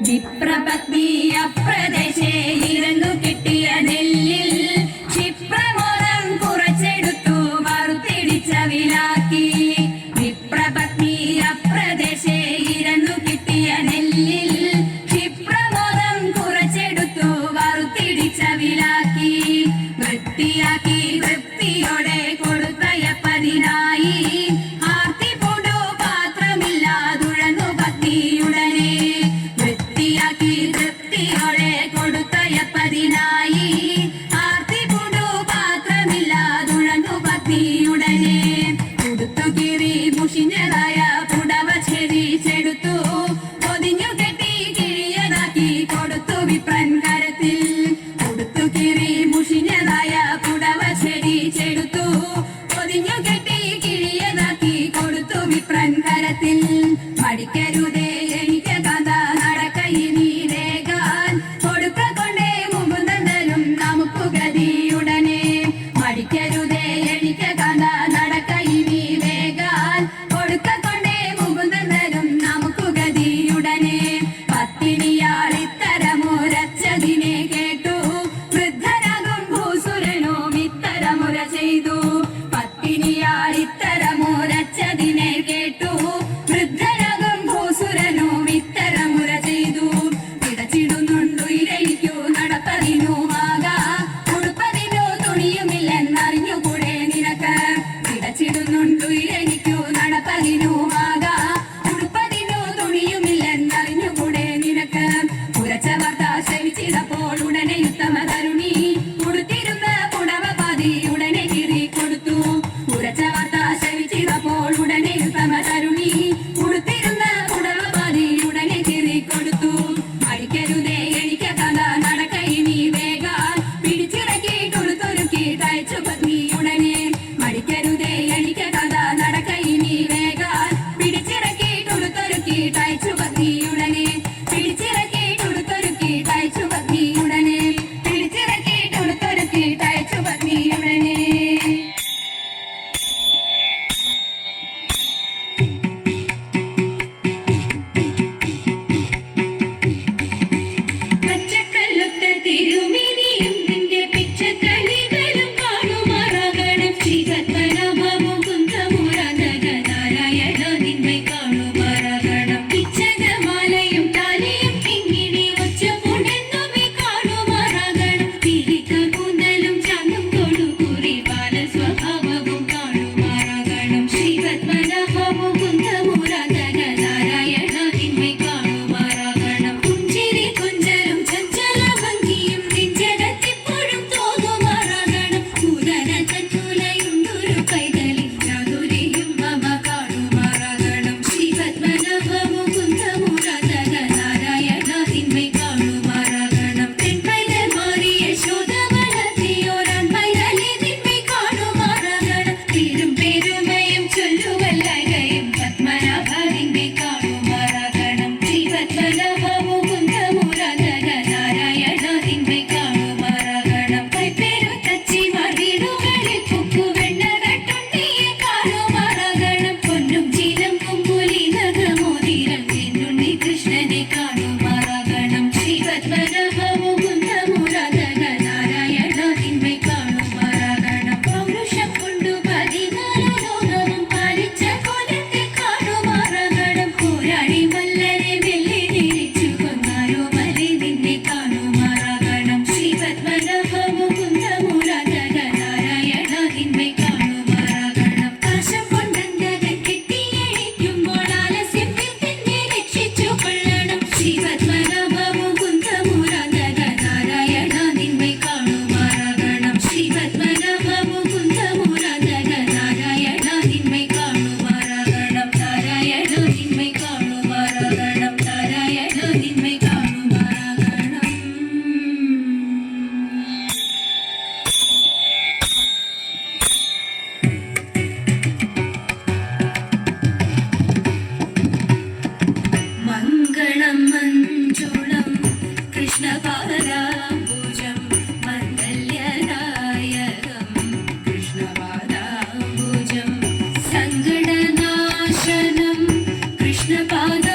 വിപ്രപത്നി അപ്രദേശേ ഇരന്നു കിട്ടിയ നെല്ലിൽ ക്ഷിപ്രമോദം കുറച്ചെടുത്തു വറുത്തിടിച്ച വിലാക്കി. വിപ്രപത്നി അപ്രദേശേ ഇരന്നു കിട്ടിയ നെല്ലിൽ ക്ഷിപ്രമോദം കുറച്ചെടുത്തു വറുത്തിടിച്ച വിലാക്കി. വൃത്തിയാക്കി വൃത്തിയോടെ കൊടുത്തയപ്പതിനായി ആർത്തി പൂണ്ടു പാത്രമില്ലാതുഴന്നു പത്നിയുടനെ. വൃത്തിയാക്കി വൃത്തിയോടെ കൊടുത്തയപ്പതിനായി ആർത്തി പൂണ്ടു പാത്രമില്ലാതുഴന്നു പത്നിയുടനെ. കൊടുത്തു കീറി മുഷിഞ്ഞതായ പുടവ ഛേദിച്ചെടുത്തു പൊതിഞ്ഞു കെട്ടി കിഴിയതാക്കി കൊടുത്തു വിപ്രൻ കരത്തിൽ. കൊടുത്തു കീറി മുഷിഞ്ഞതായ പുടവ ഛേദിച്ചെടുത്തു പൊതിഞ്ഞു കെട്ടി കിഴിയതാക്കി കൊടുത്തു വിപ്രൻ കരത്തിൽ. മടിക്കരുതേ എനിക്ക് കഥ നടക്കയിനി വേഗാൻ കൊടുക്ക കൊണ്ടേ മുകുന്ദനും നമുക്ക് ഗതിയുടനെ. മടിക്കരുതേ എനിക്ക് കഥ നടക്കയിനി വേഗാൻ കൊടുക്ക കൊണ്ടേ മുകുന്ദനും നമുക്ക് ഗതിയുടനെ. പത്തിനിയാൾ ഇത്തരമുരച്ചതിനെ കേട്ടു വൃദ്ധനാകും ഭൂസുരനും ഇത്തരമുര ചെയ്തു. പത്തിനിയാൾ ഇത്തരമുരച്ചതിനെ കേട്ടു വൃദ്ധനാകും ഭൂസുരനും ഇത്തരമുര ചെയ്തു. പിടച്ചിടുന്നുണ്ടു ഇരയ്ക്കു നടപ്പതിനു ആകാ ഉടുപ്പതിനു തുണിയുമില്ലെന്നറിഞ്ഞുകൂടെ നിനക്ക്. പിടച്ചിടുന്നുണ്ടു ഇരയ്ക്കു നടപ്പതിനു ആകാ ഉടുപ്പതിനു തുണിയുമില്ലെന്നറിഞ്ഞുകൂടെ നിനക്ക്. ഉരച്ച വാർത്ത ശ്രവിച്ചിടപ്പോൾ ഉടനെ ഉത്തമ തരുണി ഉടുത്തിരുന്ന പുടവ പാതി ഉടനെ കീറി കൊടുത്തു. ഉരച്ച വാർത്ത ശ്രവിച്ചിടപ്പോൾ ഉടനെ ഉത്തമ തരുണി ഉടുത്തിരുന്ന പുടവ പാതി ഉടനെ കീറി കൊടുത്തു. അടിക്കരുതേ എനിക്ക് കഥ നടക്കയിനി വേഗാൻ പിടിച്ചിറക്കിയിട്ടൊടുത്തൊരുക്കി തയ്ച്ചു പത്നിയുടനെ. മടിക്കരുതേ എനിക്ക് കഥ നടക്കയിനി വേഗാൻ പിടിച്ചിറക്കിയിട്ടൊടുത്തൊരുക്കി തയ്ച്ചു പത്നിയുടനെ. പിടിച്ചിറക്കിയിട്ടൊടുത്തൊരുക്കി തയ്ച്ചു പത്നിയുടനെ. പിടിച്ചിറക്കിയിട്ടൊടുത്തൊരുക്കി തയ്ച്ചു പത്നിയുടനെ. പച്ചക്കല്ലുത്ത തിരുമേനിയും നിന്റെ പിച്ചക്കളികളും കാണുമാറാകണം. ശ്രീപത്മനാഭമുകുന്ദമുരാന്തകനാരായണ നിന്നെ കാണുമാറാകണം. പിച്ചകമാലയും താലിയും കിങ്ങിണി ഒച്ചപുണ്ടെന്നുമേ കാണുമാറാകണം. പിരിക്ക കൂന്തലും ചാന്നും തൊടുകുറി ബാലസ്വഭാവവും കാണുമാറാകണം. ശ്രീപത്മനാഭമുകുന്ദമുരാന്തകനാരായണ നിന്നെ കാണുമാറാകണം. പുഞ്ചിരി കൊഞ്ചലും ചഞ്ചല ഭംഗിയും നെഞ്ചകത്തിപ്പോഴും തോന്നുമാറാകണം. കൂതന തന്നൂലയുണ്ടൊരു പൈതലിൻ ചാതുരിയും മമ കാണുമാറാകണം. ശ്രീപത്മനാഭമുകുന്ദമുരാന്തകനാരായണ നിന്നെ കാണുമാറാകണം. പെൺപൈതൽ മാറിയ ശോധവളർത്തിയോരാൻ പൈതലെ നിന്നെ കാണുമാറാകണം. പേരും പെരുമയും ചൊല്ലുവല്ലകയും പത്മനാഭ നിന്നെ കാണുമാറാകണം. ശ്രീപത്മനാഭമുകുന്ദമുരാന്തകനാരായണ നിന്നെ കാണുമാറാകണം. കൈപ്പേരു തച്ചിമാർ വീടുകളിൽ പുക്കുവെണ്ണ കട്ടുണ്ണിയെ കാണുമാറാകണം. പൊന്നും ചിലമ്പും പുലി നഖമോതിരം ചെന്നുണ്ണി കൃഷ്ണനെ കാണുമാറാകണം. ശ്രീപത്മനാഭമുകുന്ദമുരാന്തകനാരായണ നിന്നെ കാണുമാറാകണം. പൗരുഷം കൊണ്ടു 14 ലോകവും പാലിച്ച കോലത്തെ കാണുമാറാകണം. പോരാടി മല്ലരെ വെള്ളി തിരിച്ചു കൊന്നാരോ മലി നിന്നെ കാണുമാറാകണം. ശ്രീപത്മനാഭമുകുന്ദമുരാന്തകനാരായണ നിന്നെ കാണുമാറാകണം. പാശം കൊണ്ടന്തകൻ കെട്ടിയഴിക്കുമ്പോൾ ആലസ്യത്തിൽ തന്നെ രക്ഷിച്ചു കൊള്ളണം. ശ്രീപത്മനാഭമുകുന്ദമുരാന്തകനാരായണ നിന്നെ കാണുമാറാകണം. ശ്രീപത്മനാഭമുകുന്ദമുരാന്തകനാരായണ നിന്നെ കാണുമാറാകണം. നാരായണ നിന്നെ കാണുമാറാകണം. നാരായണ നിന്നെ കാണുമാറാകണം. മംഗളം മഞ്ജുളം കൃഷ്ണപാദാംബുജം മംഗല്യദായകം കൃഷ്ണപാദാംബുജം സങ്കടനാശനം കൃഷ്ണപാദ